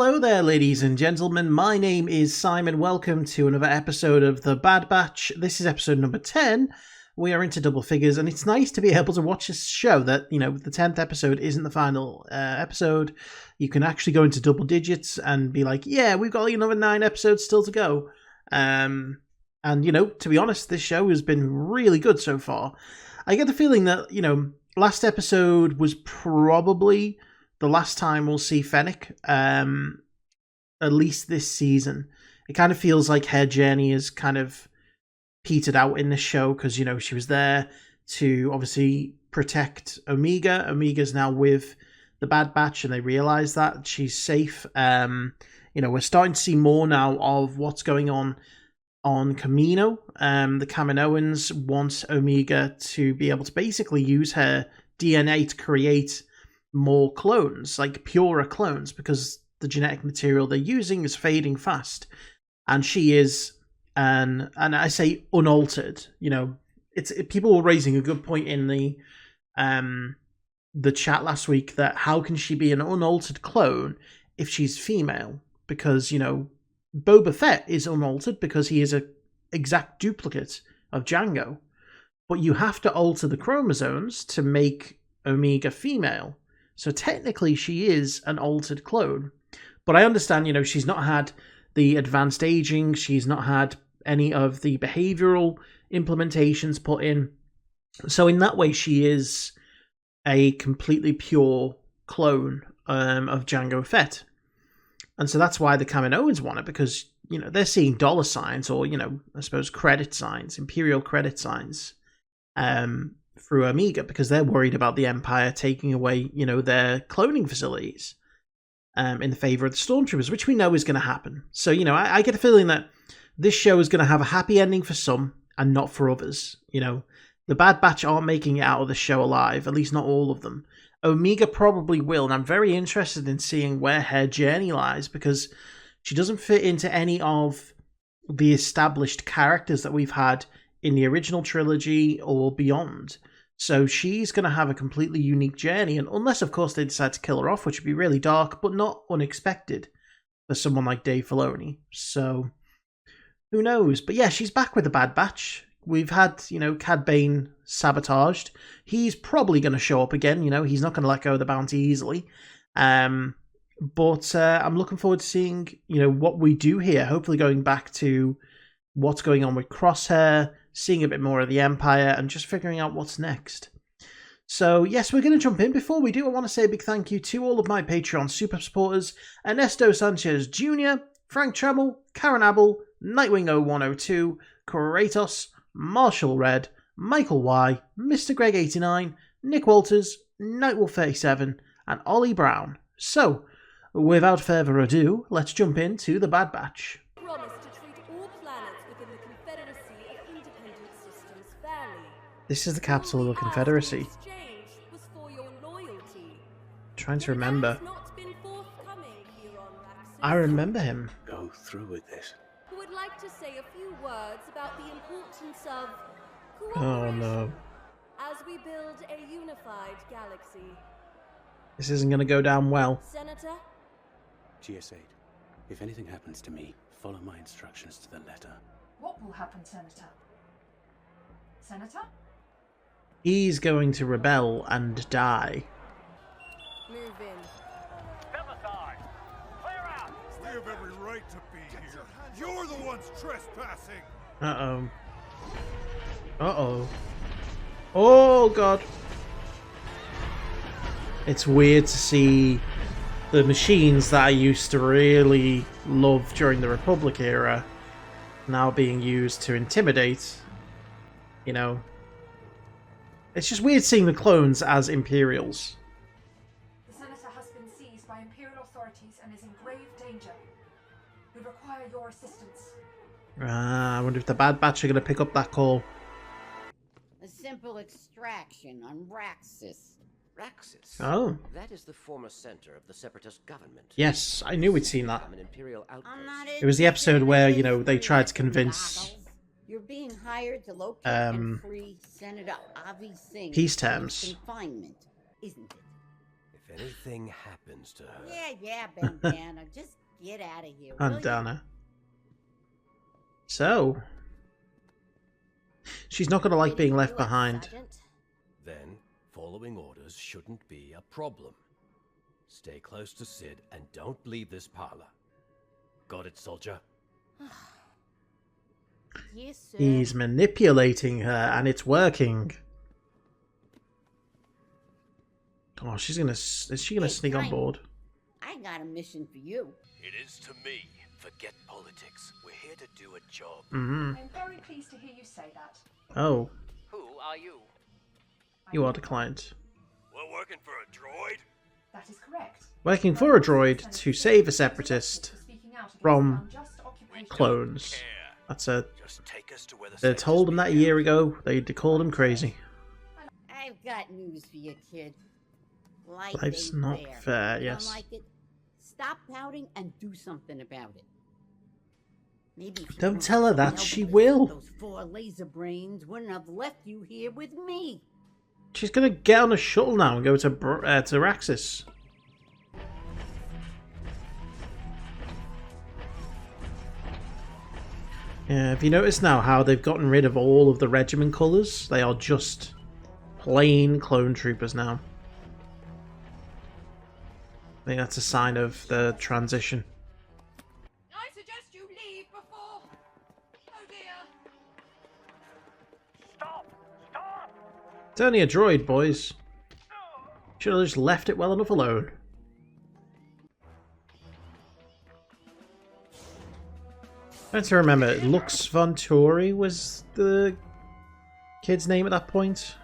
Hello there, ladies and gentlemen. My name is Simon. Welcome to another episode of The Bad Batch. This is episode number 10. We are into double figures, and it's nice to be able to watch this show that, you know, the 10th episode isn't the final episode. You can actually go into double digits and be like, yeah, we've got another 9 episodes still to go. And, you know, to be honest, this show has been really good so far. I get the feeling that, you know, last episode was probably the last time we'll see Fennec, at least this season. It kind of feels like her journey is kind of petered out in this show because, you know, she was there to obviously protect Omega. Omega's now with the Bad Batch and they realize that she's safe. You know, we're starting to see more now of what's going on Kamino. The Kaminoans want Omega to be able to basically use her DNA to create more clones, like purer clones, because the genetic material they're using is fading fast. And she is and I say unaltered, you know, people were raising a good point in the chat last week that how can she be an unaltered clone if she's female? Because, you know, Boba Fett is unaltered because he is a exact duplicate of Jango. But you have to alter the chromosomes to make Omega female. So technically she is an altered clone. But I understand, you know, she's not had the advanced aging, she's not had any of the behavioral implementations put in. So in that way, she is a completely pure clone of Jango Fett. And so that's why the Kaminoans want it, because, you know, they're seeing dollar signs or, you know, I suppose credit signs, imperial credit signs through Omega, because they're worried about the Empire taking away, you know, their cloning facilities in the favor of the Stormtroopers, which we know is going to happen. So, you know, I get a feeling that this show is going to have a happy ending for some and not for others. You know, the Bad Batch aren't making it out of the show alive, at least not all of them. Omega probably will, and I'm very interested in seeing where her journey lies, because she doesn't fit into any of the established characters that we've had in the original trilogy or beyond. So she's going to have a completely unique journey, and unless, of course, they decide to kill her off, which would be really dark, but not unexpected for someone like Dave Filoni. So, who knows? But yeah, she's back with the Bad Batch. We've had, you know, Cad Bane sabotaged. He's probably going to show up again, you know, he's not going to let go of the bounty easily. But I'm looking forward to seeing, you know, what we do here, hopefully going back to what's going on with Crosshair, seeing a bit more of the Empire, and just figuring out what's next. So, yes, we're going to jump in. Before we do, I want to say a big thank you to all of my Patreon super supporters: Ernesto Sanchez Jr., Frank Tremel, Karen Abel, Nightwing 0102, Kratos, Marshal Red, Michael Y, Mr. Greg 89, Nick Walters, Nightwolf 37, and Olly Brown. So, without further ado, let's jump into the Bad Batch. This is the capital of the Confederacy. Trying to remember. I remember him. Go through with this. Who would like to say a few words about the importance of Oh no. as we build a unified galaxy. This isn't going to go down well. Senator? GS8, if anything happens to me, follow my instructions to the letter. What will happen, Senator? Senator? He's going to rebel and die. Move in. Step aside. Clear out. We have every right to be here. You're the ones trespassing. Uh-oh. Uh-oh. Oh, God. It's weird to see the machines that I used to really love during the Republic era now being used to intimidate. You know. It's just weird seeing the clones as Imperials. The Senator has been seized by Imperial authorities and is in grave danger. We require your assistance. I wonder if the Bad Batch are going to pick up that call. A simple extraction on Raxus. Raxus? Oh. That is the former center of the Separatist government. Yes, I knew we'd seen that. An imperial outpost. It was the episode where, you know, they tried to convince You're being hired to locate and free Senator Avi Singh peace terms. confinement, isn't it? If If anything happens to her... Yeah, Bandana. Just get out of here, will you? Bandana. So, she's not going to like being left behind. Then, following orders shouldn't be a problem. Stay close to Sid and don't leave this parlor. Got it, soldier? Yes, sir. He's manipulating her, and it's working. Oh, is she gonna sneak on board? I got a mission for you. It is to me. Forget politics. We're here to do a job. Mm-hmm. I'm very pleased to hear you say that. Oh, Who are you? you are the client. We're working for a droid? That is correct. Working for a droid to save a separatist from clones. That's a... Just take us to where the They told him that a year ago. They called him crazy. I've got news for you, kid. Life's ain't not fair, You yes. don't like it? Stop pouting and do something about it. Maybe if you Don't weren't tell her so that, she helpless, will. Those 4 laser brains wouldn't have left you here with me. She's gonna get on a shuttle now and go to Raxus. Yeah, have you noticed now how they've gotten rid of all of the regiment colours? They are just plain clone troopers now. I think that's a sign of the transition. I suggest you leave before... Oh dear. Stop! Stop! It's only a droid, boys. Should have just left it well enough alone. I have to remember, Lux Von Tori was the kid's name at that point.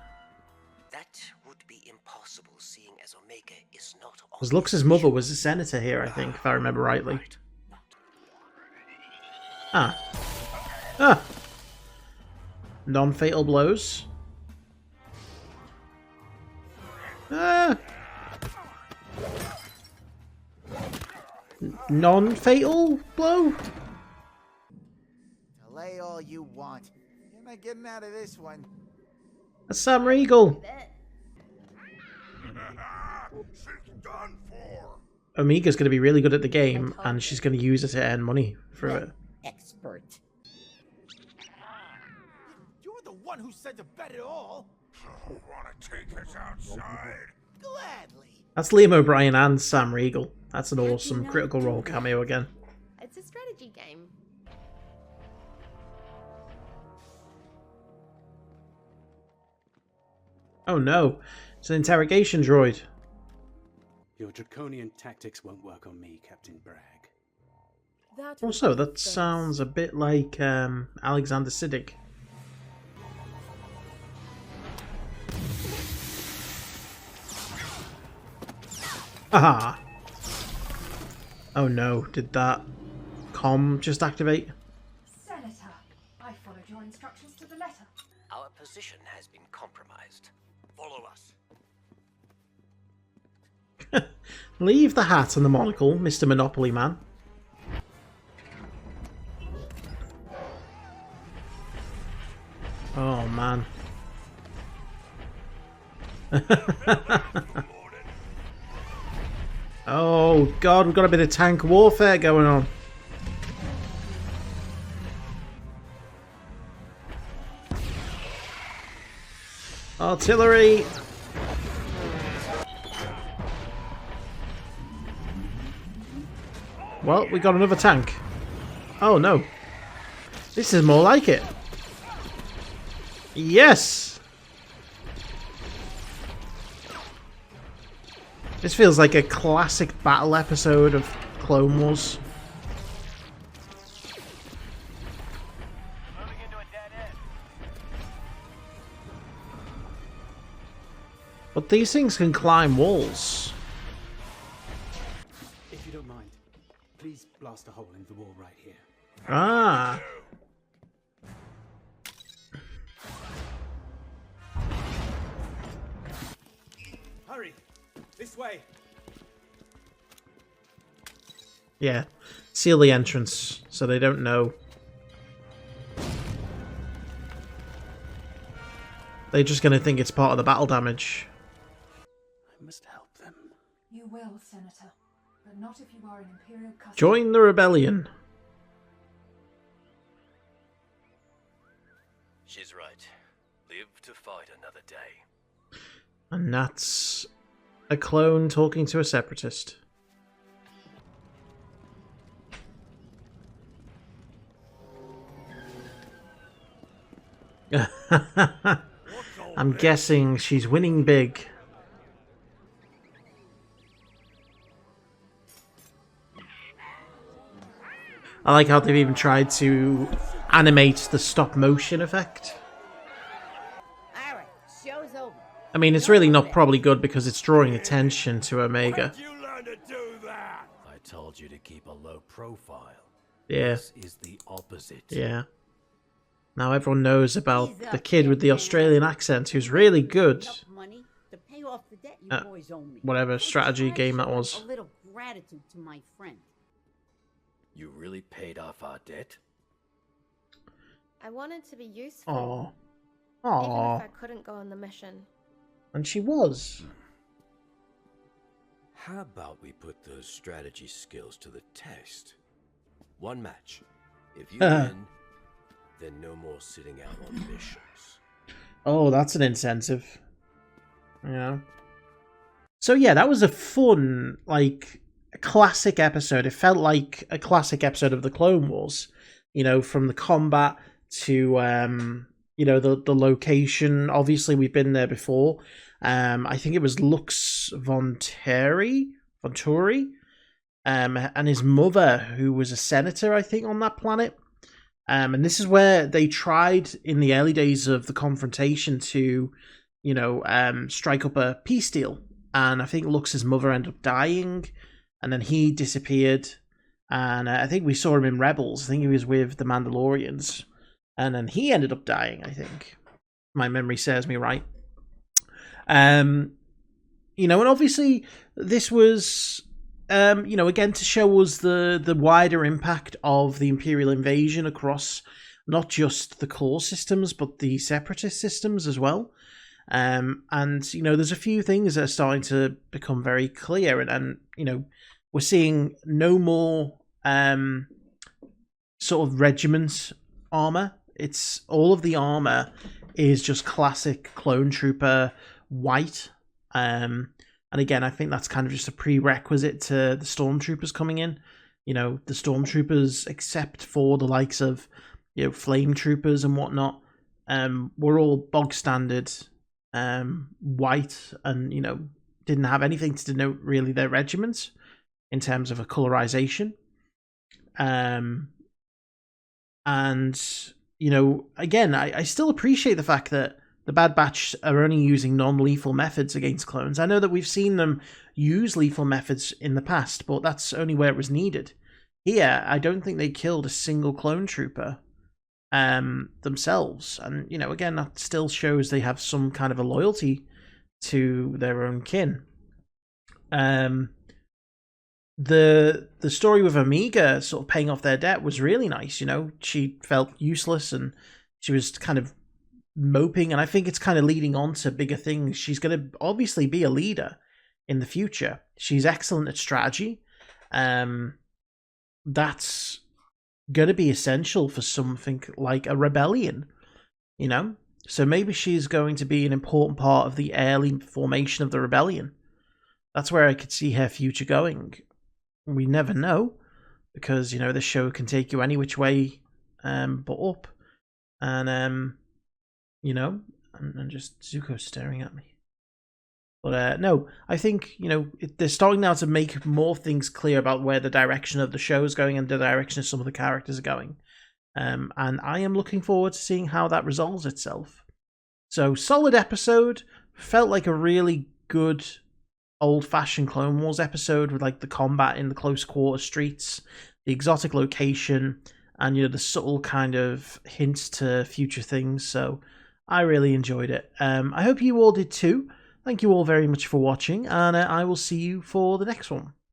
That would be impossible, seeing as Omega is not... Because Lux's mother was a senator here, I think, if I remember rightly. Ah. Ah. Non-fatal blows. Ah. Non-fatal blow? Delay all you want. You're not getting out of this one. That's Sam Riegel. She's done for. Omega's going to be really good at the game, and she's going to use it to earn money through it. Expert. You're the one who said to bet it all. Wanna take us outside? Gladly. That's Liam O'Brien and Sam Riegel. That's an awesome Critical Role cameo again. It's a strategy game. Oh no, it's an interrogation droid. Your draconian tactics won't work on me, Captain Bragg. Also, that sounds a bit like Alexander Siddig. Aha! Oh no, did that comm just activate? Senator, I followed your instructions to the letter. Our position has been compromised. Follow us. Leave the hat and the monocle, Mr. Monopoly Man. Oh man. Oh god, we've got a bit of tank warfare going on. Artillery! Well, we got another tank. Oh no. This is more like it. Yes! This feels like a classic battle episode of Clone Wars. Moving into a dead end. But these things can climb walls. If you don't mind, please blast a hole in the wall right here. Ah. Hurry! This way! Yeah. Seal the entrance so they don't know. They're just going to think it's part of the battle damage. I must help them. you will, Senator, but not if you are in Imperial custody. Join the rebellion. She's right. Live to fight another day. And that's a clone talking to a separatist. I'm guessing she's winning big. I like how they've even tried to animate the stop motion effect. Alright, show's over. I mean, it's really not probably good because it's drawing attention to Omega. You learn to do that. I told you to keep a low profile. Yeah. This is the opposite. Yeah. Now everyone knows about the kid with the Australian accent who's really good. Enough money to pay off the debt you boys owe me. Whatever strategy game that was. A little gratitude to my friend. You really paid off our debt? I wanted to be useful. Aww. Even Aww. if I couldn't go on the mission. And she was. How about we put those strategy skills to the test? One match. If you win, then no more sitting out on missions. Oh, that's an incentive. Yeah. So yeah, that was a fun, like, a classic episode. It felt like a classic episode of the Clone Wars. You know, from the combat to, you know, the location. Obviously, we've been there before. I think it was Lux Venturi, and his mother, who was a senator, I think, on that planet. And this is where they tried in the early days of the confrontation to, you know, strike up a peace deal. And I think Lux's mother ended up dying, and then he disappeared. And I think we saw him in Rebels. I think he was with the Mandalorians. And then he ended up dying, I think. My memory serves me right. You know, and obviously this was, you know, again to show us the wider impact of the Imperial invasion across not just the core systems, but the separatist systems as well. And, you know, there's a few things that are starting to become very clear. And you know, we're seeing no more sort of regiment armor. It's all of the armor is just classic clone trooper white. And again, I think that's kind of just a prerequisite to the stormtroopers coming in. You know, the stormtroopers, except for the likes of, you know, flame troopers and whatnot, were all bog standard white, and, you know, didn't have anything to denote really their regiments in terms of a colorization. And, you know, again, I still appreciate the fact that the Bad Batch are only using non-lethal methods against clones. I know that we've seen them use lethal methods in the past, but that's only where it was needed. Here, I don't think they killed a single clone trooper themselves. And, you know, again, that still shows they have some kind of a loyalty to their own kin. The story with Omega sort of paying off their debt was really nice. You know, she felt useless and she was kind of moping, and I think it's kind of leading on to bigger things. She's going to obviously be a leader in the future. She's excellent at strategy. That's going to be essential for something like a rebellion, you know? So maybe she's going to be an important part of the early formation of the rebellion. That's where I could see her future going. We never know, because, you know, the show can take you any which way but up. And, you know, and just Zuko staring at me. But no, I think, you know, they're starting now to make more things clear about where the direction of the show is going and the direction of some of the characters are going. And I am looking forward to seeing how that resolves itself. So, solid episode. Felt like a really good old-fashioned Clone Wars episode with, like, the combat in the close quarter streets, the exotic location, and, you know, the subtle kind of hints to future things. So I really enjoyed it. I hope you all did too. Thank you all very much for watching, and I will see you for the next one.